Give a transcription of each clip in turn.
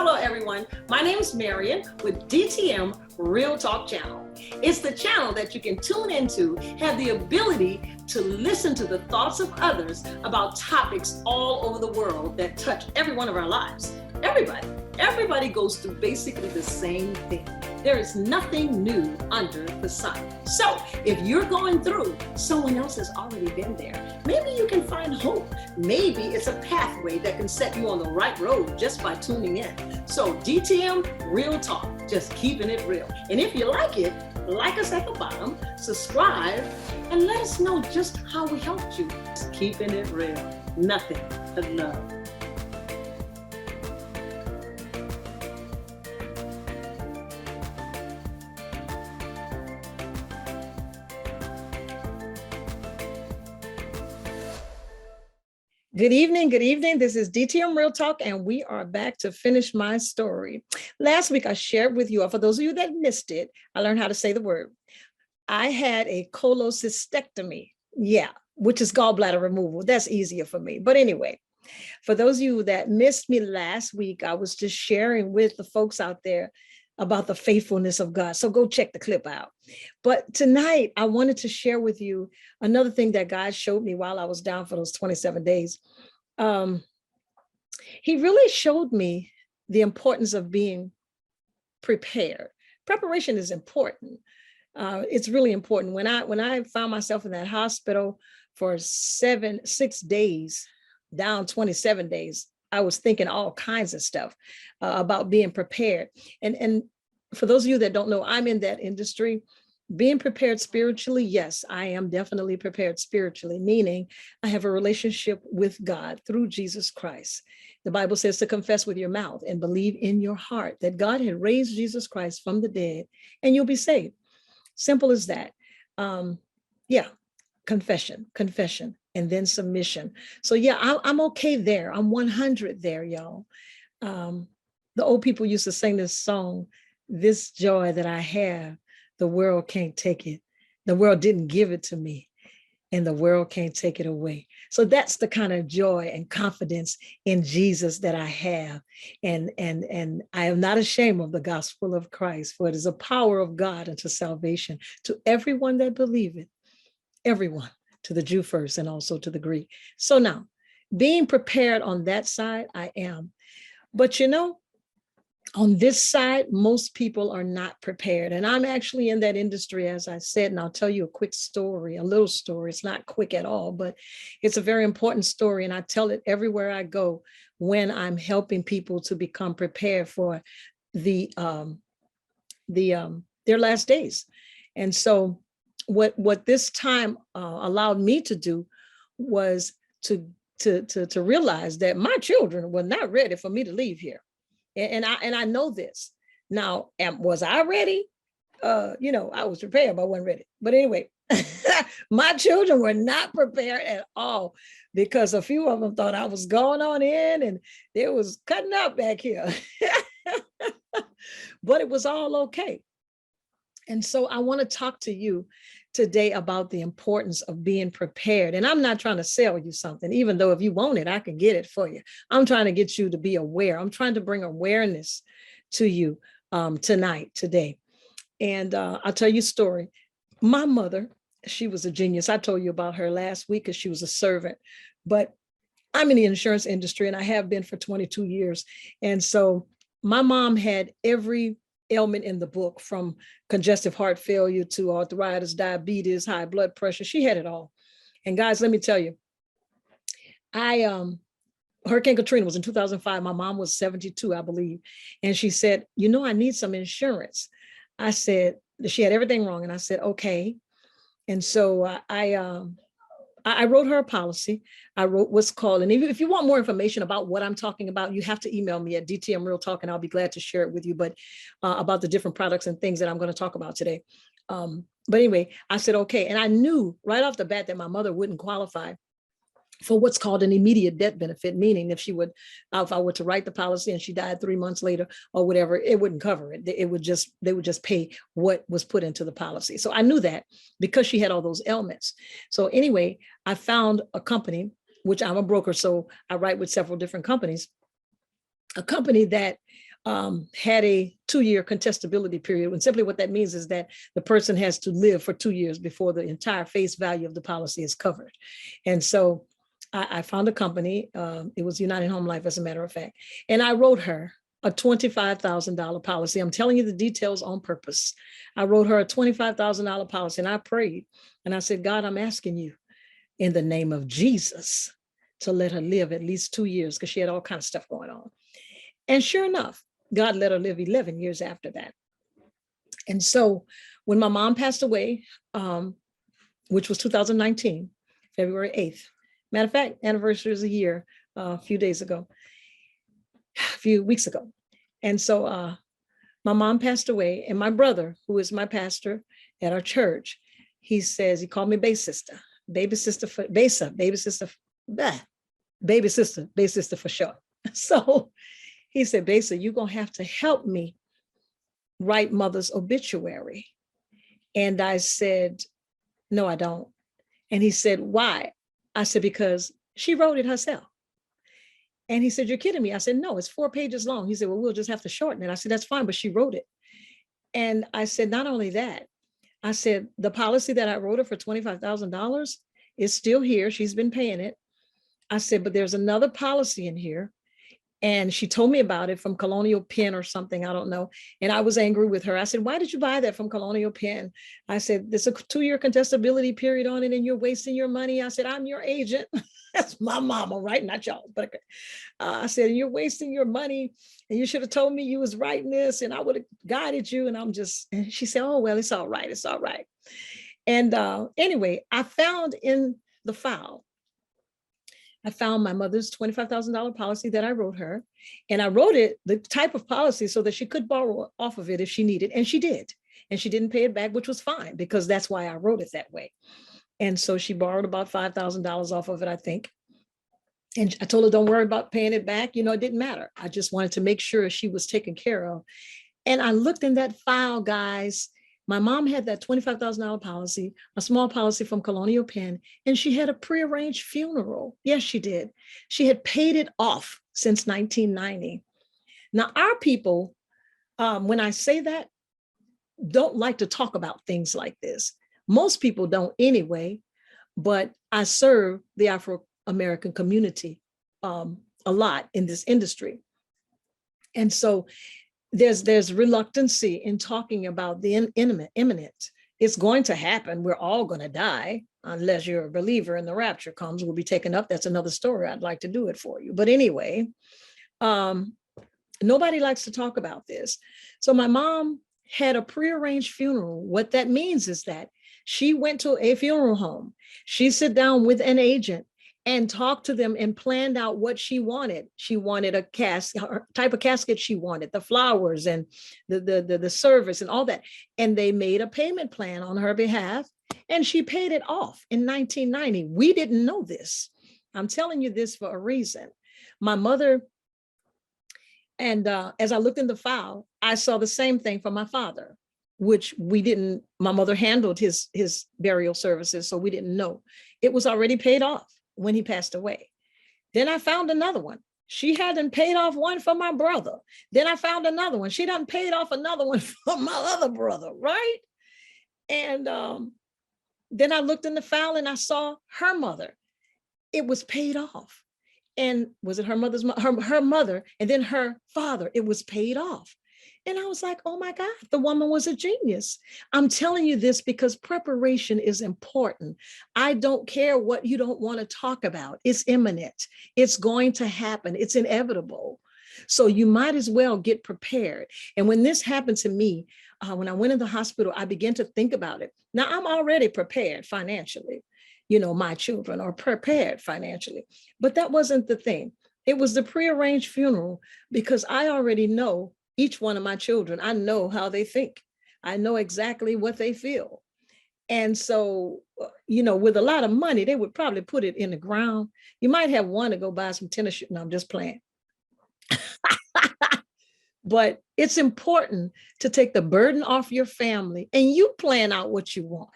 Hello, everyone. My name is Marian with DTM Real Talk Channel. It's the channel that you can tune into, have the ability to listen to the thoughts of others about topics all over the world that touch every one of our lives. Everybody goes through basically the same thing. There is nothing new under the sun. So if you're going through, someone else has already been there. Maybe you can find hope. Maybe it's a pathway that can set you on the right road just by tuning in. So DTM Real Talk, just keeping it real. And if you like it, like us at the bottom, subscribe, and let us know just how we helped you. Just keeping it real. Nothing but love. Good evening. This is DTM Real Talk, and we are back to finish my story. Last week, I shared with you, for those of you that missed it, I learned how to say the word. I had a cholecystectomy, which is gallbladder removal. That's easier for me. But anyway, for those of you that missed me last week, I was just sharing with the folks out there about the faithfulness of God. So go check the clip out. But tonight, I wanted to share with you another thing that God showed me while I was down for those 27 days. He really showed me the importance of being prepared. Preparation is important. It's really important. When I found myself in that hospital for 6 days, down 27 days, I was thinking all kinds of stuff about being prepared. And for those of you that don't know, I'm in that industry. Being prepared spiritually, yes, I am definitely prepared spiritually, meaning I have a relationship with God through Jesus Christ. The Bible says to confess with your mouth and believe in your heart that God had raised Jesus Christ from the dead, and you'll be saved. Simple as that. Confession, and then submission. So I'm okay there. I'm 100 there, y'all. The old people used to sing this song, "This joy that I have, the world can't take it. The world didn't give it to me, and the world can't take it away." So that's the kind of joy and confidence in Jesus that I have. And I am not ashamed of the gospel of Christ, for it is a power of God unto salvation to everyone that believeth, everyone, to the Jew first and also to the Greek. So now, being prepared on that side, I am. But on this side, most people are not prepared. And I'm actually in that industry, as I said, and I'll tell you a quick story, a little story. It's not quick at all, but it's a very important story. And I tell it everywhere I go when I'm helping people to become prepared for their last days. And so what this time allowed me to do was to realize that my children were not ready for me to leave here. And I know this. Now, was I ready? I was prepared, but I wasn't ready. But anyway, my children were not prepared at all, because a few of them thought I was going on in and it was cutting up back here. But it was all okay. And so I want to talk to you today about the importance of being prepared. And I'm not trying to sell you something, even though if you want it, I can get it for you. I'm trying to get you to be aware. I'm trying to bring awareness to you today. And I'll tell you a story. My mother, she was a genius. I told you about her last week because she was a servant. But I'm in the insurance industry and I have been for 22 years. And so my mom had every ailment in the book, from congestive heart failure to arthritis, diabetes, high blood pressure. She had it all. And guys, let me tell you, Hurricane Katrina was in 2005. My mom was 72, I believe. And she said, I need some insurance. I said, she had everything wrong. And I said, okay. And so I wrote her a policy. I wrote what's called, and if you want more information about what I'm talking about, you have to email me at DTM Real Talk, and I'll be glad to share it with you, but about the different products and things that I'm going to talk about today. But anyway, I said, okay. And I knew right off the bat that my mother wouldn't qualify for what's called an immediate death benefit, meaning if I were to write the policy and she died 3 months later or whatever, it wouldn't cover it. They would just pay what was put into the policy. So I knew that because she had all those ailments. So anyway, I found a company, which I'm a broker, so I write with several different companies, a company that had a 2-year contestability period. And simply what that means is that the person has to live for 2 years before the entire face value of the policy is covered. And so I found a company. It was United Home Life, as a matter of fact. And I wrote her a $25,000 policy. I'm telling you the details on purpose. I wrote her a $25,000 policy, and I prayed. And I said, God, I'm asking you in the name of Jesus to let her live at least 2 years, because she had all kinds of stuff going on. And sure enough, God let her live 11 years after that. And so when my mom passed away, which was 2019, February 8th, matter of fact, anniversary is a year, a few weeks ago. And so my mom passed away, and my brother, who is my pastor at our church, he called me baby sister for short. So he said, Besa, you're going to have to help me write mother's obituary. And I said, no, I don't. And he said, why? I said, because she wrote it herself. And he said, you're kidding me. I said, no, it's 4 pages long. He said, well, we'll just have to shorten it. I said, that's fine, but she wrote it. And I said, not only that, I said, the policy that I wrote her for $25,000 is still here. She's been paying it. I said, but there's another policy in here. And she told me about it from Colonial Penn or something, I don't know. And I was angry with her. I said, why did you buy that from Colonial Penn? I said, there's a 2-year contestability period on it and you're wasting your money. I said, I'm your agent. That's my mama, right? Not y'all. But I said, you're wasting your money and you should have told me you was writing this and I would have guided you. And she said, oh, well, it's all right. It's all right. And anyway, I found in the file, I found my mother's $25,000 policy that I wrote her. And I wrote it, the type of policy, so that she could borrow off of it if she needed. And she did. And she didn't pay it back, which was fine, because that's why I wrote it that way. And so she borrowed about $5,000 off of it, I think. And I told her, don't worry about paying it back. You know, it didn't matter. I just wanted to make sure she was taken care of. And I looked in that file, guys. My mom had that $25,000 policy, a small policy from Colonial Penn, and she had a prearranged funeral. Yes, she did. She had paid it off since 1990. Now, our people, when I say that, don't like to talk about things like this. Most people don't anyway, but I serve the Afro-American community a lot in this industry. And so there's reluctancy in talking about the imminent. It's going to happen. We're all going to die unless you're a believer and the rapture comes. We'll be taken up. That's another story. I'd like to do it for you. But anyway, nobody likes to talk about this. So my mom had a prearranged funeral. What that means is that she went to a funeral home. She sat down with an agent and talked to them and planned out what she wanted. She wanted a type of casket she wanted, the flowers and the service and all that. And they made a payment plan on her behalf and she paid it off in 1990. We didn't know this. I'm telling you this for a reason. My mother, and as I looked in the file, I saw the same thing for my father, which we didn't, my mother handled his burial services, so we didn't know. It was already paid off when he passed away. Then I found another one. She hadn't paid off one for my brother. Then I found another one. She done paid off another one for my other brother, right? And then I looked in the file and I saw her mother. It was paid off. And was it her mother, and then her father, it was paid off. And I was like, oh my God, the woman was a genius. I'm telling you this because preparation is important. I don't care what you don't want to talk about. It's imminent. It's going to happen. It's inevitable. So you might as well get prepared. And when this happened to me, when I went in the hospital, I began to think about it. Now I'm already prepared financially. You know, my children are prepared financially, but that wasn't the thing. It was the prearranged funeral because I already know each one of my children. I know how they think. I know exactly what they feel. And so, you know, with a lot of money, they would probably put it in the ground. You might have one to go buy some tennis shoes. No, I'm just playing. But it's important to take the burden off your family and you plan out what you want.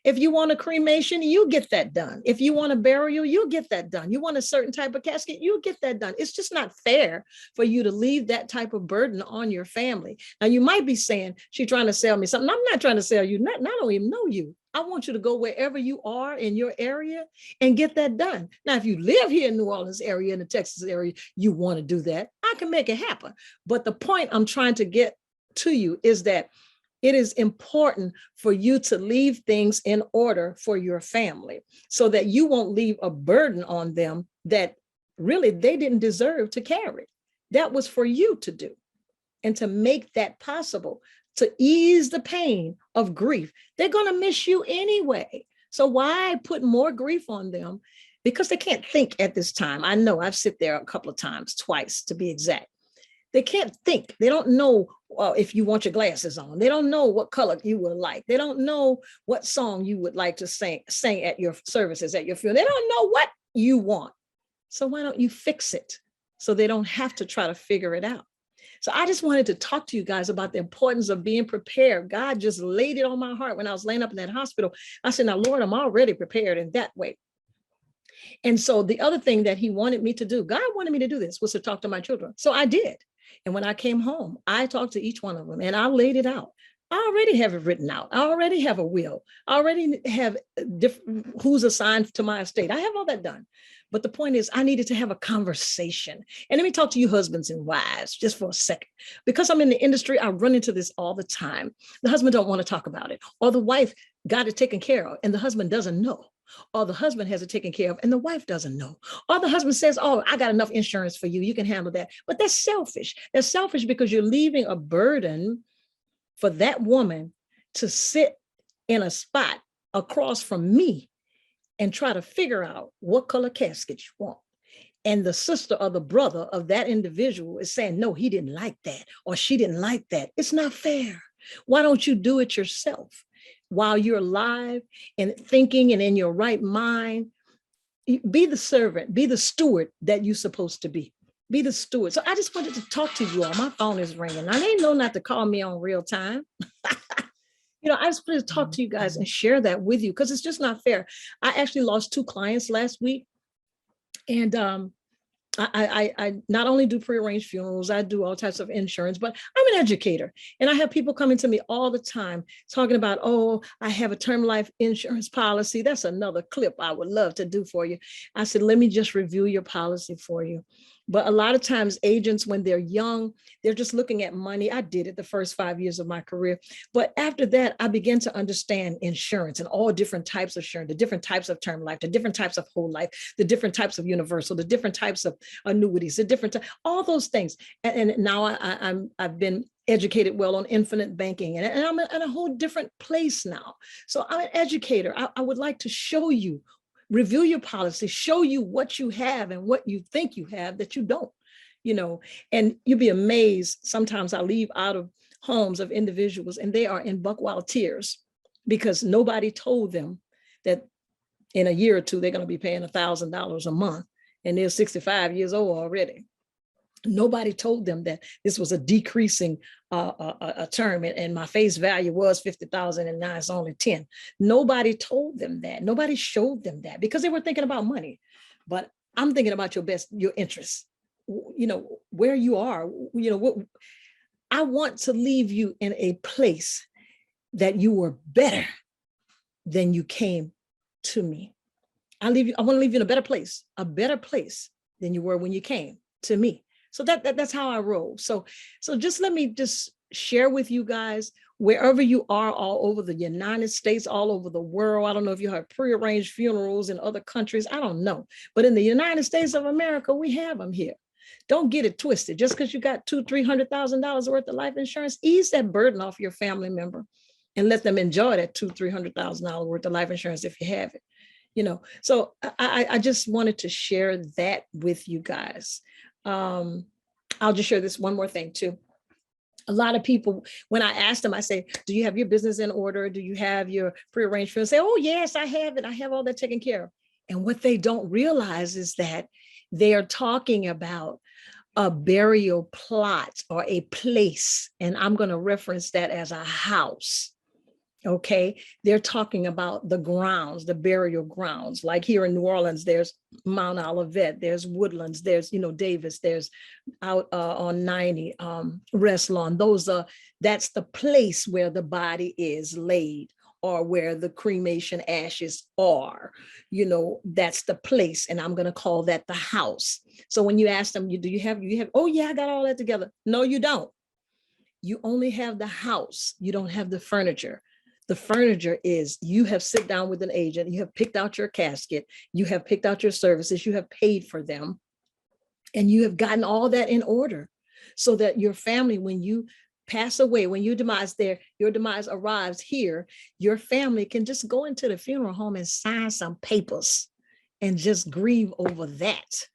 If you want a cremation, you get that done. If you want a burial, you'll get that done. You want a certain type of casket, you'll get that done. It's just not fair for you to leave that type of burden on your family. Now, you might be saying, she's trying to sell me something. I'm not trying to sell you. I don't even know you. I want you to go wherever you are in your area and get that done. Now, if you live here in New Orleans area, in the Texas area, you want to do that, I can make it happen. But the point I'm trying to get to you is that it is important for you to leave things in order for your family so that you won't leave a burden on them that really they didn't deserve to carry. That was for you to do. And to make that possible, to ease the pain of grief, they're going to miss you anyway. So why put more grief on them? Because they can't think at this time. I know I've sit there a couple of times, twice to be exact. They can't think. They don't know if you want your glasses on. They don't know what color you would like. They don't know what song you would like to sing at your services, at your funeral. They don't know what you want. So why don't you fix it so they don't have to try to figure it out? So I just wanted to talk to you guys about the importance of being prepared. God just laid it on my heart when I was laying up in that hospital. I said, now, Lord, I'm already prepared in that way. And so the other thing that he wanted me to do, God wanted me to do this, was to talk to my children. So I did. And when I came home, I talked to each one of them and I laid it out. I already have it written out. I already have a will. I already have who's assigned to my estate. I have all that done. But the point is, I needed to have a conversation. And let me talk to you husbands and wives just for a second. Because I'm in the industry, I run into this all the time. The husband don't want to talk about it. Or the wife got it taken care of and the husband doesn't know. Or the husband has it taken care of and the wife doesn't know. Or the husband says, oh, I got enough insurance for you. You can handle that. But that's selfish. That's selfish because you're leaving a burden for that woman to sit in a spot across from me and try to figure out what color casket you want. And the sister or the brother of that individual is saying, no, he didn't like that, or she didn't like that. It's not fair. Why don't you do it yourself while you're alive and thinking and in your right mind? Be the servant, be the steward that you're supposed to be. Be the steward. So I just wanted to talk to you all. My phone is ringing. I didn't know not to call me on real time. I just wanted to talk to you guys and share that with you because it's just not fair. I actually lost 2 clients last week. And I not only do prearranged funerals, I do all types of insurance, but I'm an educator. And I have people coming to me all the time talking about, oh, I have a term life insurance policy. That's another clip I would love to do for you. I said, let me just review your policy for you. But a lot of times agents, when they're young, they're just looking at money. I did it the first 5 years of my career. But after that, I began to understand insurance and all different types of insurance, the different types of term life, the different types of whole life, the different types of universal, the different types of annuities, the different, all those things. And now I've been educated well on infinite banking and I'm in a whole different place now. So I'm an educator. I would like to show you, review your policy, show you what you have and what you think you have that you don't, and you'll be amazed. Sometimes I leave out of homes of individuals and they are in buck wild tears because nobody told them that in a year or two, they're going to be paying $1,000 a month and they're 65 years old already. Nobody told them that this was a decreasing a term and my face value was 50,000 and now it's only 10. Nobody told them that. Nobody showed them that because they were thinking about money. But I'm thinking about your interests, where you are, what I want to leave you in a place that you were better than you came to me. I want to leave you in a better place than you were when you came to me. So that's how I roll. So just let me just share with you guys, wherever you are, all over the United States, all over the world. I don't know if you have prearranged funerals in other countries. I don't know. But in the United States of America, we have them here. Don't get it twisted. Just because you got $200,000-$300,000 worth of life insurance, ease that burden off your family member and let them enjoy that $200,000-$300,000 worth of life insurance if you have it. So I just wanted to share that with you guys. I'll just share this one more thing too. A lot of people, when I ask them, I say, do you have your business in order? Do you have your prearranged funeral? Say, oh yes, I have it. I have all that taken care of. And what they don't realize is that they are talking about a burial plot or a place. And I'm going to reference that as a house. Okay, they're talking about the grounds, the burial grounds. Like here in New Orleans, there's Mount Olivet, there's Woodlands, there's, Davis, there's out on 90, Rest Lawn. That's the place where the body is laid, or where the cremation ashes are. That's the place, and I'm going to call that the house. So when you ask them, do you have, oh yeah, I got all that together. No, you don't. You only have the house. You don't have the furniture. The furniture is, you have sit down with an agent, you have picked out your casket, you have picked out your services, you have paid for them, and you have gotten all that in order so that your family, when you pass away, when your demise arrives here, your family can just go into the funeral home and sign some papers and just grieve over that,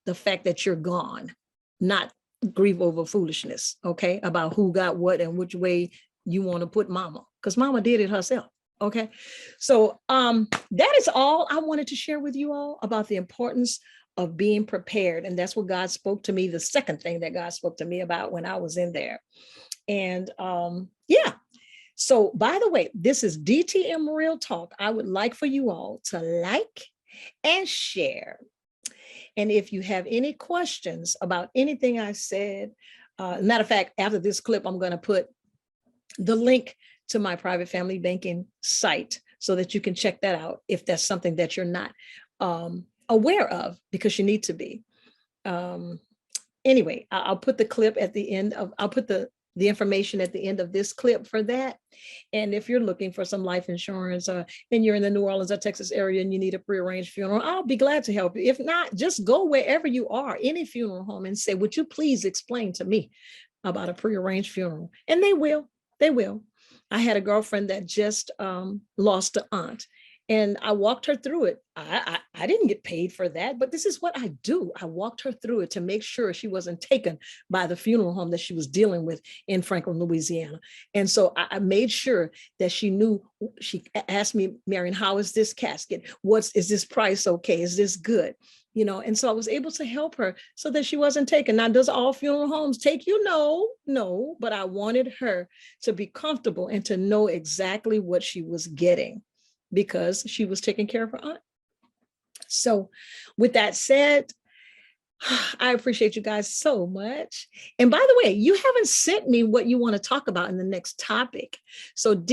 the fact that you're gone, not grieve over foolishness, okay, about who got what and which way you want to put mama, because mama did it herself. Okay, so that is all I wanted to share with you all about the importance of being prepared. And that's what God spoke to me, the second thing that God spoke to me about when I was in there. And yeah, so by the way, this is DTM Real Talk. I would like for you all to like and share. And if you have any questions about anything I said, matter of fact, after this clip, I'm going to put the link to my private family banking site so that you can check that out if that's something that you're not aware of, because you need to be. Anyway, I'll put the clip at the end of, I'll put the information at the end of this clip for that. And if you're looking for some life insurance, and you're in the New Orleans or Texas area and you need a prearranged funeral, I'll be glad to help you. If not, just go wherever you are, any funeral home, and say, would you please explain to me about a prearranged funeral? And they will. I had a girlfriend that just lost an aunt, and I walked her through it. I didn't get paid for that, but this is what I do. I walked her through it to make sure she wasn't taken by the funeral home that she was dealing with in Franklin, Louisiana. And so I made sure that she knew. She asked me, Marian, how is this casket? Is this price okay? Is this good? And so I was able to help her so that she wasn't taken. Now, does all funeral homes take you? No, but I wanted her to be comfortable and to know exactly what she was getting, because she was taking care of her aunt. So with that said, I appreciate you guys so much. And by the way, you haven't sent me what you want to talk about in the next topic. So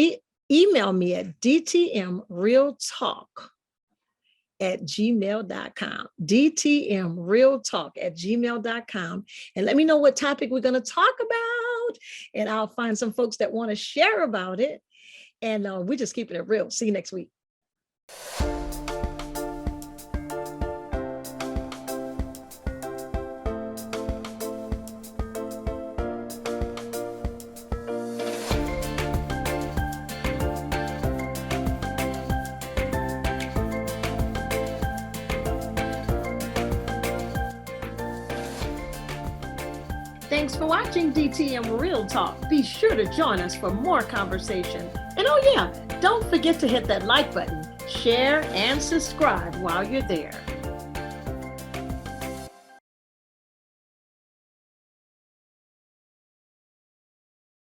email me at dtmrealtalk@gmail.com, dtmrealtalk@gmail.com, and let me know what topic we're going to talk about, and I'll find some folks that want to share about it. And we're just keeping it real. See you next week. Thanks for watching DTM Real Talk. Be sure to join us for more conversation. And oh yeah, don't forget to hit that like button, share, and subscribe while you're there.